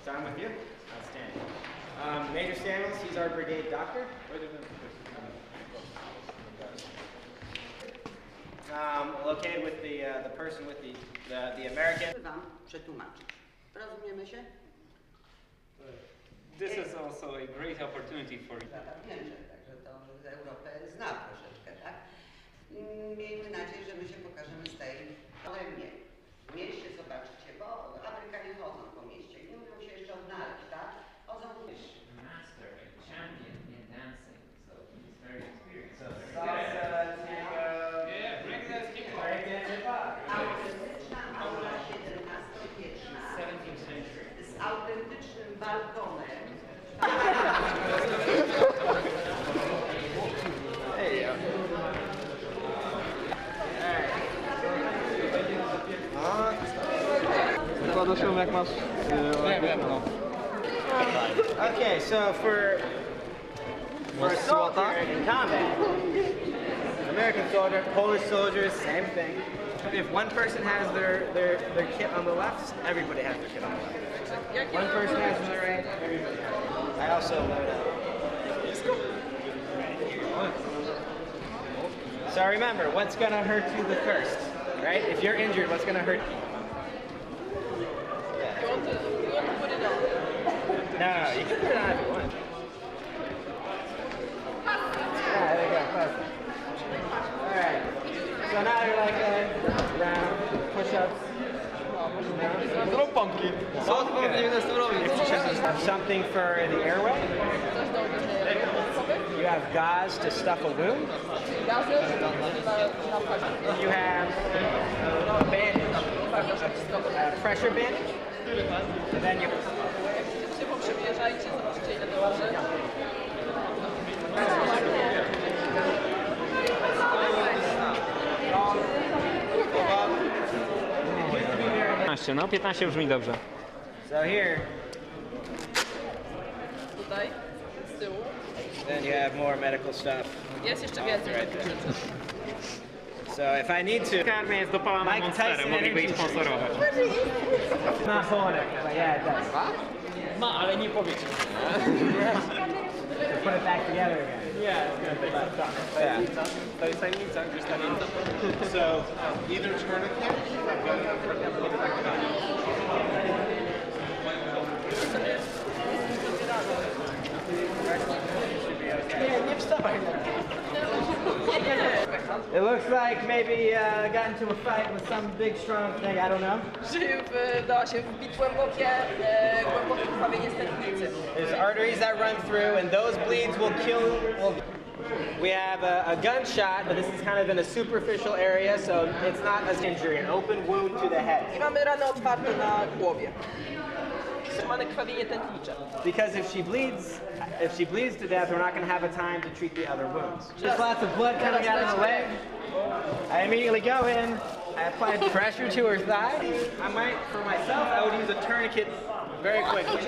John with you? Outstanding. Major Samuels, he's our brigade doctor. Located with the person with the American. Wam przetłumaczyć. Rozumiemy się? This is also a great opportunity for you. Wiem, że także to Europę zna troszeczkę, tak? Miejmy nadzieję, że my się pokażemy z tej nie. W mieście zobaczycie, bo Amerykanie chodzą po mieście, nie umią się jeszcze odnaleźć, tak? Chodzą po mieście. Master, a champion in dancing, so he's very experienced. Yeah, break that kick. Autentyczna aula XVII-wieczna 17th century. z autentycznym balkonem. Zakłada się jak masz... Okay, so for a soldier in combat, American soldier, Polish soldiers, same thing. If one person has their kit on the left, everybody has their kit on the left. One person has it on the right, everybody has it. I also load up. So remember, what's gonna hurt you the first, right? If you're injured, what's gonna hurt you? No, you can put it on if you want. Yeah, there you go, perfect. Alright, so now you're like round, push-ups. Zrób pompki. Co ty powinien z tym robić? Something for the airway. You have gauze to stuff a wound. You have a bandage, a pressure bandage. And then you... No, 15 brzmi dobrze. So here, Tutaj, z tyłu. then you have more medical stuff. Jest jeszcze więcej Right takich there. rzeczy. So if I need to, Armia jest dopalana Mike monsterem, Tyson mogliby ich Energy. sponsorować. not pulling it, but yeah, it does. Ma, ale nie powiecie. Put it back together again. Yeah. To jest tajemnica, gdzieś tam. So either tourniquet It looks like maybe got into a fight with some big strong thing, I don't know. Czy dała się wbić głębokie krwawienie z tętnicy. There's arteries that run through and those bleeds will kill. We have a gunshot, but this is kind of in a superficial area, so it's not an injury, an open wound to the head. I mamy ranę otwartą na głowie. Mamy krwawienie tętnicze. Because if she bleeds to death, we're not going to have a time to treat the other wounds. There's lots of blood coming out of the leg. I immediately go in, I apply pressure to her thigh. For myself, I would use a tourniquet very quickly.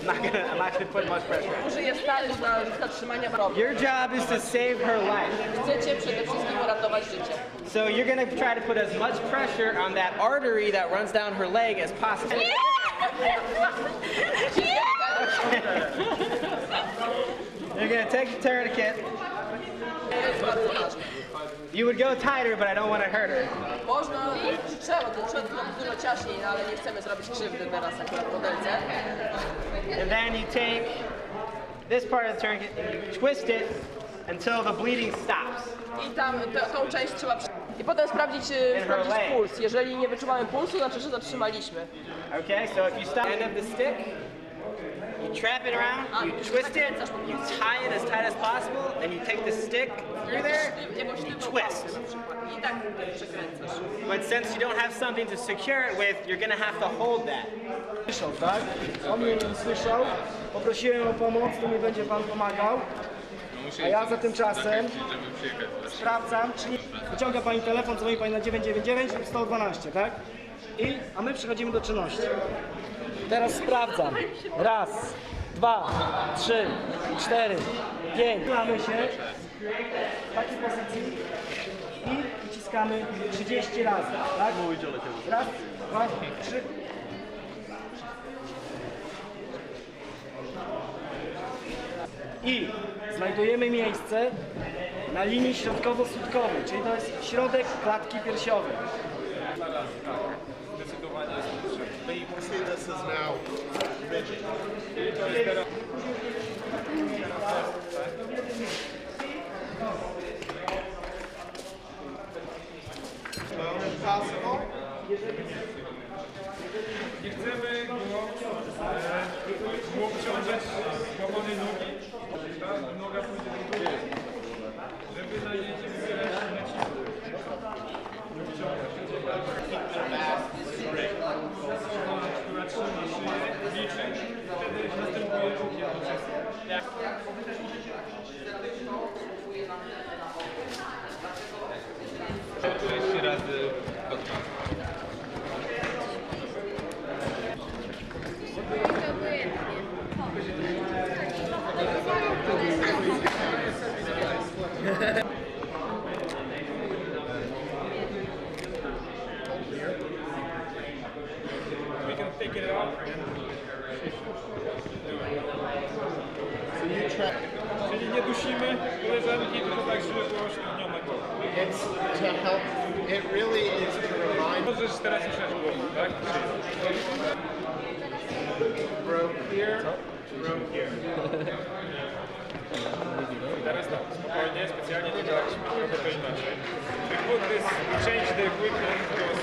I'm not gonna put much pressure on. Użyję stali na zatrzymania. Your job is to save her life. Chcecie przede wszystkim uratować życie. So you're gonna try to put as much pressure on that artery that runs down her leg as possible. You're gonna take the tourniquet. You would go tighter, but I don't want to hurt her. Można, trzeba dużo ciaśniej, ale nie chcemy zrobić krzywdy teraz akurat modelce. And then you take this part of the tourniquet and you twist it until the bleeding stops. I tam tą część trzeba... I potem sprawdzić puls. Jeżeli nie wyczuwamy pulsu, znaczy, że zatrzymaliśmy. Okay, so if you stop the end of the stick, you trap it around, you twist it, you tie it as tight as possible, then you take the stick through there, and you twist. I tak przekręcasz. But since you don't have something to secure it with, you're gonna have to hold that. Słyszał, tak? On mnie nie słyszał. Poprosiłem o pomoc, to mi będzie pan pomagał. A ja za tym czasem sprawdzam, czy nie... Wyciąga pani telefon, dzwoni pani na 999 lub 112, tak? A my przechodzimy do czynności. Teraz sprawdzam. Raz, dwa, trzy, cztery, pięć. Chylamy się w takiej pozycji i wciskamy 30 razy, tak? Raz, dwa, trzy. I znajdujemy miejsce na linii środkowo-słupkowej, czyli to jest środek klatki piersiowej. But you can see this is now rigid. Bone impossible. Nie chcemy go obciążać łamane nogi. Ta noga pójdzie do góry. Żeby na niej nie zbierać nacisku. Osoba, która trzyma szyję, liczy. Wtedy następuje ruch jednocześnie. 30 razy podczas. We can take it out. Czyli nie dusimy koleżanki, tylko tak, żeby była usztywniona głowa. It's to help. It really is to remind. Możesz teraz już tak? Broke here, broke here. Teraz tak, spokojnie, specjalnie nie graliśmy, trochę to inaczej. We put this, change the equipment because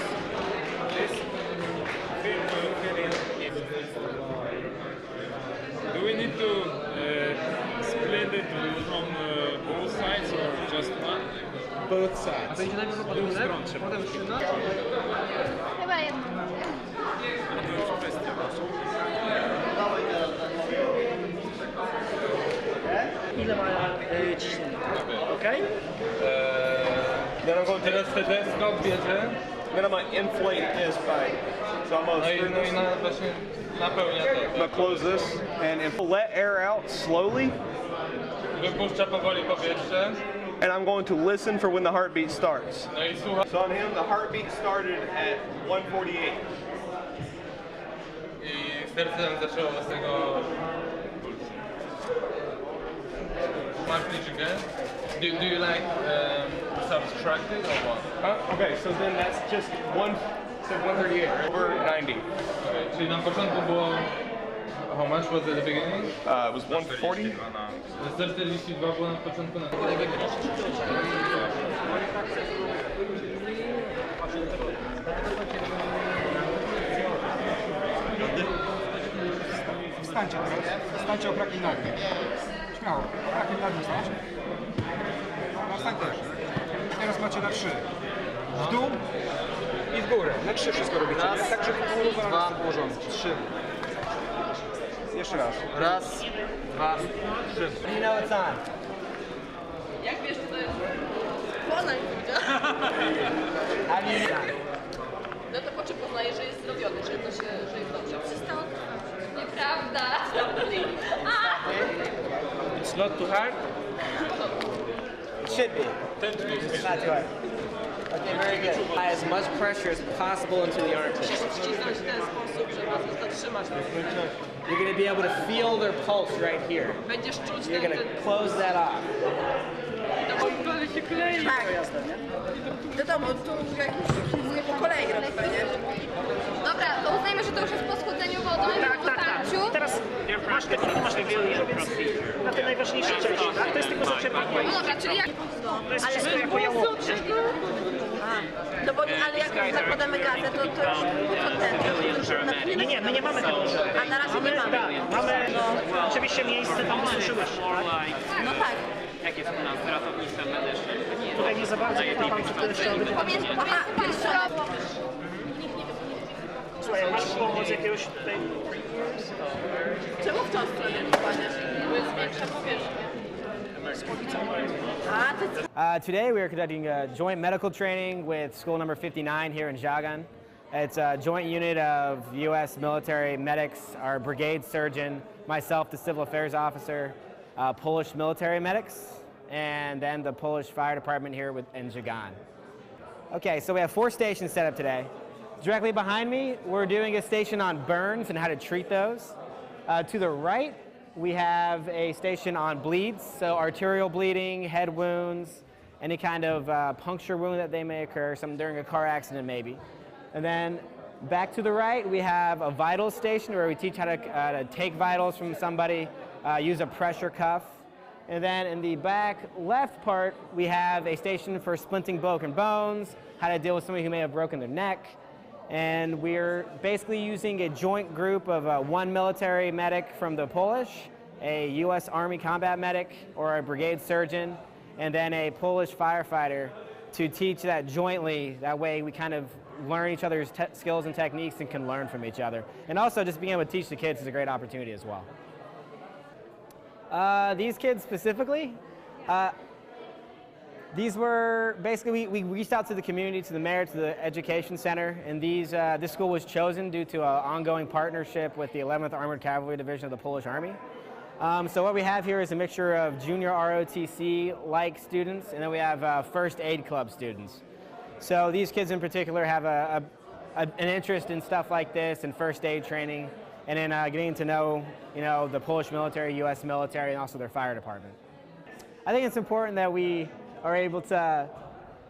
this thing will fit in. Do we need to split it from both sides or just one? Both sides. Będzie najpierw podłużek, potem szczyna. Chyba jedno. To już kwestia wasza. Ile ma ciśnienie? Ok? Then I'm going to stethoscope bierze. Then I'm gonna inflate his pipe. So I'm gonna No i właśnie napełnia to. I'm gonna close this and let air out slowly. Wypuszcza powoli powietrze. And I'm going to listen for when the heartbeat starts. No i słucha. So on him, the heartbeat started at 148. I serce nam zaczęło z tego pulsu. Much again. Do you like subtracted or what? Okay, so then that's just 138 over 90. Okay, czyli na początku było... How much was at the beginning? It was 140. 142 było na początku. Wstańcie teraz. Wstańcie, opragnij nogi. Śmiało. Opragnij nogi wstać. No wstań też. Teraz macie na 3. W dół i w górę. Na 3 wszystko robicie. Raz, tak, żeby było dwa, ułożone. 3. Jeszcze raz. Raz, dwa, 3. You know it's on. Jak wiesz, to jest... Płona mi powiedziała. How do you know? No to po czym poznaję, że jest zrobiony, że to się, że jest dobrze. Przestało trwać. Nieprawda. It's not too hard. It should be. It's not too hard. Okay, very good. Apply as much pressure as possible into the armpits. Musisz wcisnąć w ten sposób, żeby zatrzymać. You're going to be able to feel their pulse right here. Będziesz czuć You're going to close that off. się klei. Tak. Do domu, tu jakimś po kolei robimy, nie? Dobra, to uznajmy, że to już jest po schłodzeniu wodą i po otarciu. Teraz masz te wielkie, więc na te najważniejsze części, tak? To jest tylko zaczepienie. No dobra, czyli jak... To jest wszystko jako jałowo. No bo, ale jak zakładamy gazę, to już ten. Nie, my nie mamy tego. A na razie nie mamy. Tak, mamy oczywiście miejsce tam wysuszyłyśmy, tak? No tak. Jakie są nam ratownictwo medyczne? Tutaj nie za bardzo, bo tam czy jeszcze Aha, Słuchaj, masz pomoc jakiegoś tutaj... czemu w tą stronę wkładasz? Bo jest większa powierzchnia. Today we are conducting a joint medical training with school number 59 here in Jagan. It's a joint unit of U.S. military medics, our brigade surgeon, myself, the civil affairs officer, Polish military medics, and then the Polish fire department here in Jagan. Okay, so we have 4 stations set up today. Directly behind me, we're doing a station on burns and how to treat those. To the right, we have a station on bleeds, so arterial bleeding, head wounds, any kind of puncture wound that they may occur, some during a car accident maybe. And then back to the right, we have a vitals station where we teach how to take vitals from somebody, use a pressure cuff. And then in the back left part, we have a station for splinting broken bones, how to deal with somebody who may have broken their neck. And we're basically using a joint group of one military medic from the Polish, a U.S. Army combat medic or a brigade surgeon, and then a Polish firefighter to teach that jointly. That way we kind of learn each other's skills and techniques and can learn from each other. And also just being able to teach the kids is a great opportunity as well. These kids specifically, these were basically, we reached out to the community, to the mayor, to the education center, and this school was chosen due to an ongoing partnership with the 11th Armored Cavalry Division of the Polish Army. So what we have here is a mixture of junior ROTC-like students, and then we have First Aid Club students. So these kids in particular have an interest in stuff like this and first aid training, and then getting to know, the Polish military, U.S. military, and also their fire department. I think it's important that we are able to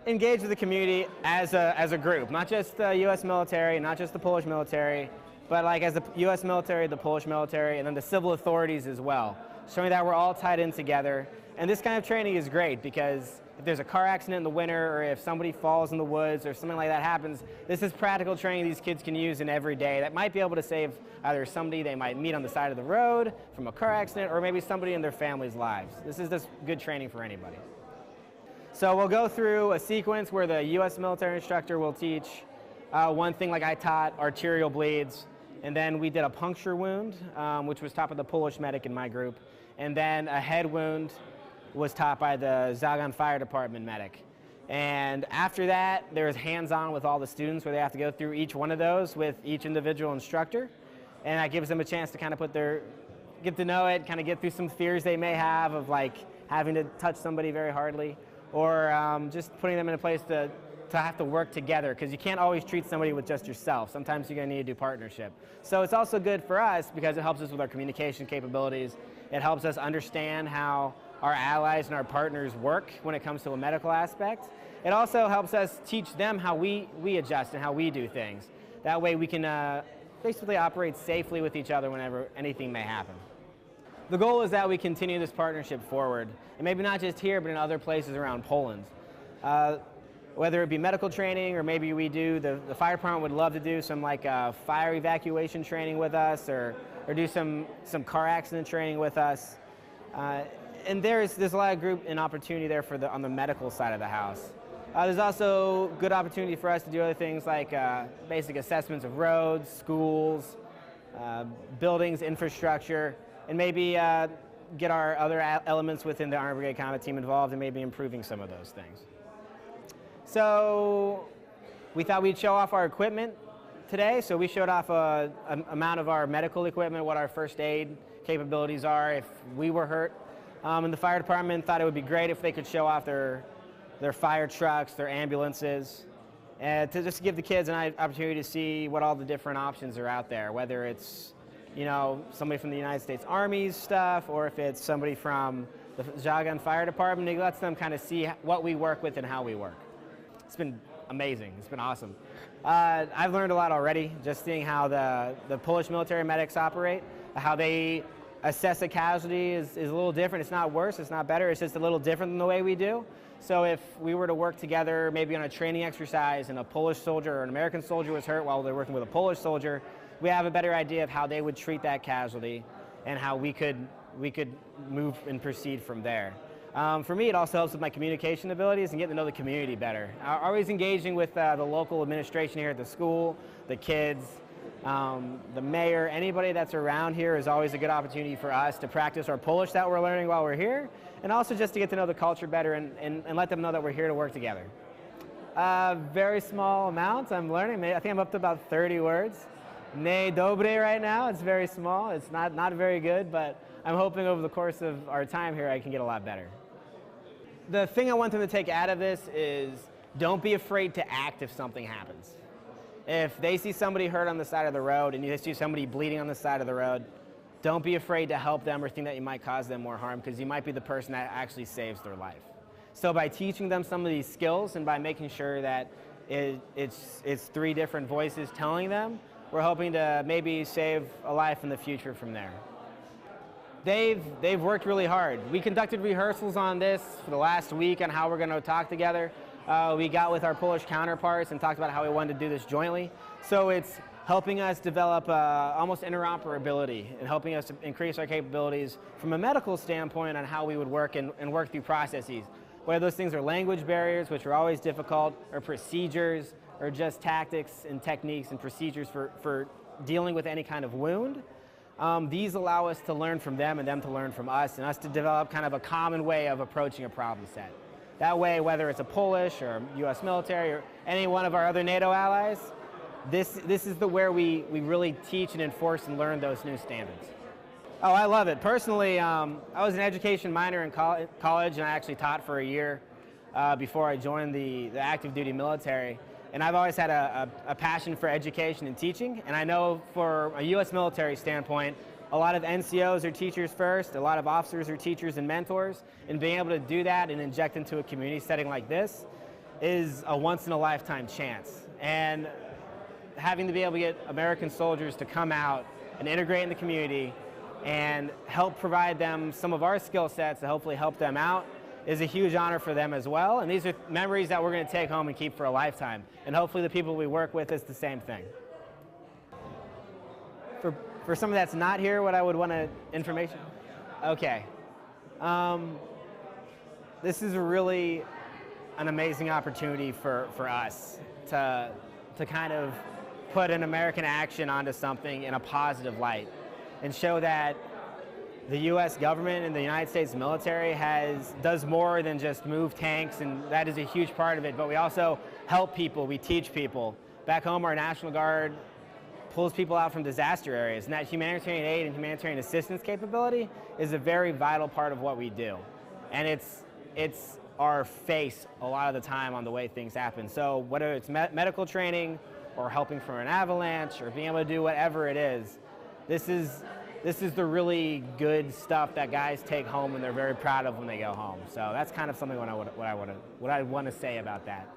engage with the community as a group, not just the U.S. military, not just the Polish military, but like as the U.S. military, the Polish military, and then the civil authorities as well, showing that we're all tied in together. And this kind of training is great because if there's a car accident in the winter, or if somebody falls in the woods or something like that happens, this is practical training these kids can use in every day that might be able to save either somebody they might meet on the side of the road from a car accident, or maybe somebody in their family's lives. This is just good training for anybody. So we'll go through a sequence where the U.S. military instructor will teach one thing like I taught, arterial bleeds, and then we did a puncture wound, which was taught by the Polish medic in my group, and then a head wound was taught by the Zagan Fire Department medic. And after that, there's hands-on with all the students where they have to go through each one of those with each individual instructor, and that gives them a chance to kind of get to know it, kind of get through some fears they may have of like having to touch somebody very hardly, or just putting them in a place to have to work together, because you can't always treat somebody with just yourself. Sometimes you're going to need to do partnership. So it's also good for us because it helps us with our communication capabilities. It helps us understand how our allies and our partners work when it comes to a medical aspect. It also helps us teach them how we adjust and how we do things. That way we can basically operate safely with each other whenever anything may happen. The goal is that we continue this partnership forward, and maybe not just here, but in other places around Poland. Whether it be medical training, or maybe we do, the fire department would love to do some like fire evacuation training with us, or do some car accident training with us. And there's a lot of group and opportunity there on the medical side of the house. There's also good opportunity for us to do other things like basic assessments of roads, schools, buildings, infrastructure, and maybe get our other elements within the Armored Brigade Combat Team involved and maybe improving some of those things. So we thought we'd show off our equipment today. So we showed off an amount of our medical equipment, what our first aid capabilities are if we were hurt. And the fire department thought it would be great if they could show off their fire trucks, their ambulances, and to just give the kids an opportunity to see what all the different options are out there, whether it's somebody from the United States Army's stuff, or if it's somebody from the Zagan Fire Department. It lets them kind of see what we work with and how we work. It's been amazing. It's been awesome. I've learned a lot already, just seeing how the Polish military medics operate, how they assess a casualty is a little different. It's not worse, it's not better, it's just a little different than the way we do. So if we were to work together maybe on a training exercise and a Polish soldier or an American soldier was hurt while they're working with a Polish soldier, we have a better idea of how they would treat that casualty and how we could move and proceed from there. For me, it also helps with my communication abilities and getting to know the community better. Always engaging with the local administration here at the school, the kids, the mayor, anybody that's around here is always a good opportunity for us to practice our Polish that we're learning while we're here, and also just to get to know the culture better and let them know that we're here to work together. Very small amounts I'm learning. I think I'm up to about 30 words. Ne dobre right now, it's very small. It's not very good, but I'm hoping over the course of our time here I can get a lot better. The thing I want them to take out of this is don't be afraid to act if something happens. If they see somebody hurt on the side of the road and you see somebody bleeding on the side of the road, don't be afraid to help them or think that you might cause them more harm, because you might be the person that actually saves their life. So by teaching them some of these skills and by making sure that it's 3 different voices telling them, we're hoping to maybe save a life in the future from there. They've worked really hard. We conducted rehearsals on this for the last week on how we're going to talk together. We got with our Polish counterparts and talked about how we wanted to do this jointly. So it's helping us develop almost interoperability and helping us to increase our capabilities from a medical standpoint on how we would work and work through processes. Whether those things are language barriers, which are always difficult, or procedures, or just tactics and techniques and procedures for dealing with any kind of wound. These allow us to learn from them and them to learn from us, and us to develop kind of a common way of approaching a problem set. That way, whether it's a Polish or US military or any one of our other NATO allies, this is where we really teach and enforce and learn those new standards. Oh, I love it. Personally, I was an education minor in college, and I actually taught for a year before I joined the active duty military. And I've always had a passion for education and teaching, and I know for a U.S. military standpoint, a lot of NCOs are teachers first, a lot of officers are teachers and mentors, and being able to do that and inject into a community setting like this is a once-in-a-lifetime chance. And having to be able to get American soldiers to come out and integrate in the community and help provide them some of our skill sets to hopefully help them out is a huge honor for them as well. And these are memories that we're going to take home and keep for a lifetime. And hopefully the people we work with is the same thing. For someone that's not here, what I would want information? Okay. This is really an amazing opportunity for us to kind of put an American action onto something in a positive light and show that the U.S. government and the United States military does more than just move tanks, and that is a huge part of it, but we also help people, we teach people. Back home, our National Guard pulls people out from disaster areas, and that humanitarian aid and humanitarian assistance capability is a very vital part of what we do. And it's our face a lot of the time on the way things happen. So whether it's medical training or helping from an avalanche or being able to do whatever it is, this is the really good stuff that guys take home and they're very proud of when they go home. So that's kind of something what I want to say about that.